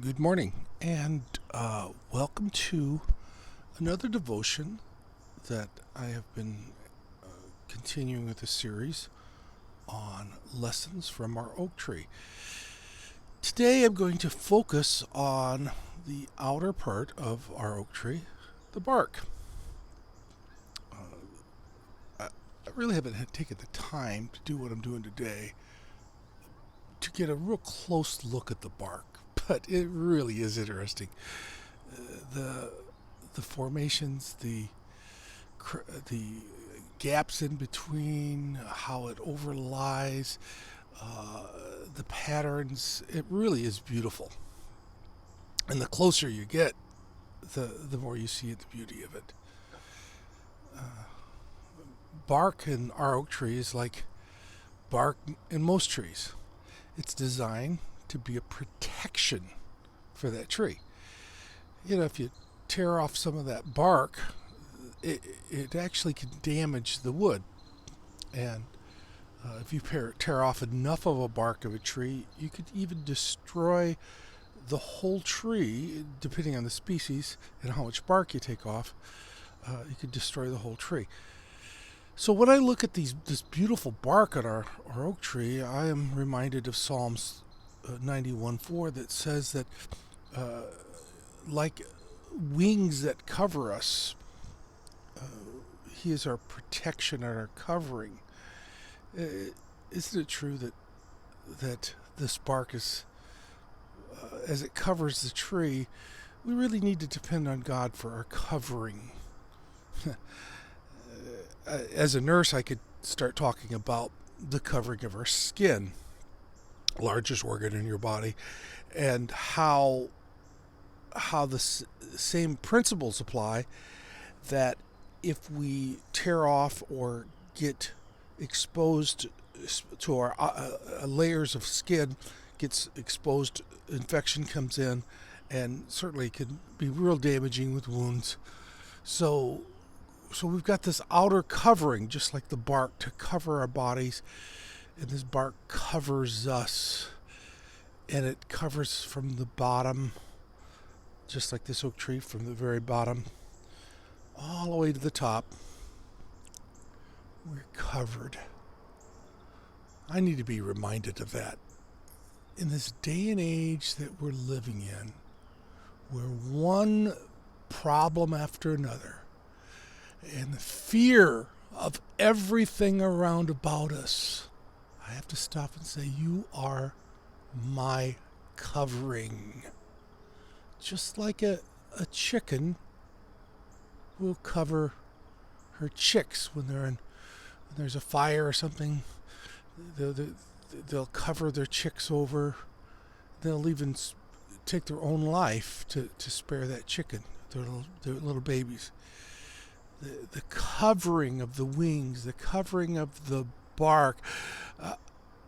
Good morning, and welcome to another devotion that I have been continuing with a series on lessons from our oak tree. Today I'm going to focus on the outer part of our oak tree, the bark. I really haven't taken the time to do what I'm doing today to get a real close look at the bark, but it really is interesting. The the formations, the gaps in between, how it overlies, the patterns. It really is beautiful. And the closer you get, the more you see the beauty of it. Bark in our oak tree is like bark in most trees. It's designed to be a protection for that tree. If you tear off some of that bark, it actually can damage the wood. And if you tear off enough of a bark of a tree, you could even destroy the whole tree, depending on the species and how much bark you take off. You could destroy the whole tree. So when I look at this beautiful bark on our oak tree, I am reminded of Psalms 91:4 that says that like wings that cover us, He is our protection and our covering. Isn't it true that this bark is, as it covers the tree, we really need to depend on God for our covering. As a nurse, I could start talking about the covering of our skin, largest organ in your body, and how the same principles apply. That if we tear off or get exposed to our layers of skin, gets exposed, infection comes in, and certainly can be real damaging with wounds. So we've got this outer covering, just like the bark, to cover our bodies, and this bark covers us, and it covers from the bottom, just like this oak tree, from the very bottom all the way to the top. We're covered. I need to be reminded of that. In this day and age that we're living in, where one problem after another, and the fear of everything around about us, I have to stop and say, you are my covering. Just like a chicken will cover her chicks when there's a fire or something. They'll cover their chicks over. They'll even take their own life to spare that chicken, their little babies. The covering of the wings, the covering of the bark.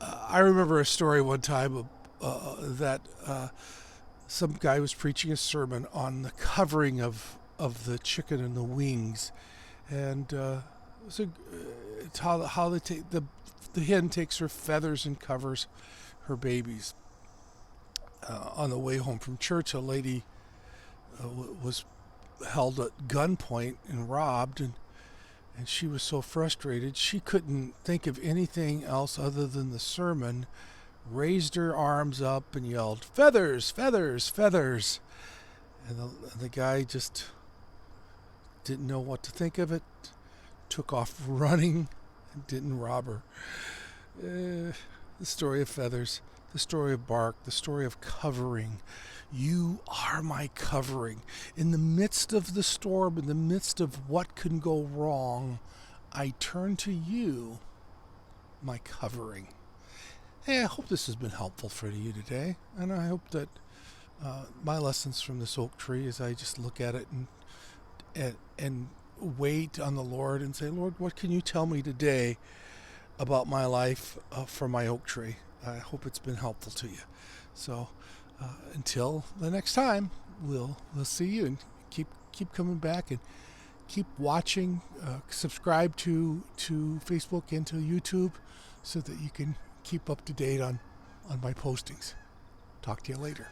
I remember a story one time that some guy was preaching a sermon on the covering of the chicken and the wings, and it's how they take the hen takes her feathers and covers her babies. On the way home from church, a lady was held at gunpoint and robbed, and she was so frustrated she couldn't think of anything else other than the sermon, raised her arms up and yelled, "Feathers, feathers, feathers." And the guy just didn't know what to think of it, took off running, and didn't rob her. The story of feathers, the story of bark, the story of covering. You are my covering. In the midst of the storm, in the midst of what can go wrong, I turn to you, my covering. Hey, I hope this has been helpful for you today, and I hope that my lessons from this oak tree, as I just look at it and wait on the Lord and say, Lord, what can you tell me today about my life from my oak tree? I hope it's been helpful to you. So until the next time, we'll see you, and keep coming back and keep watching. Subscribe to Facebook and to YouTube so that you can keep up to date on my postings. Talk to you later.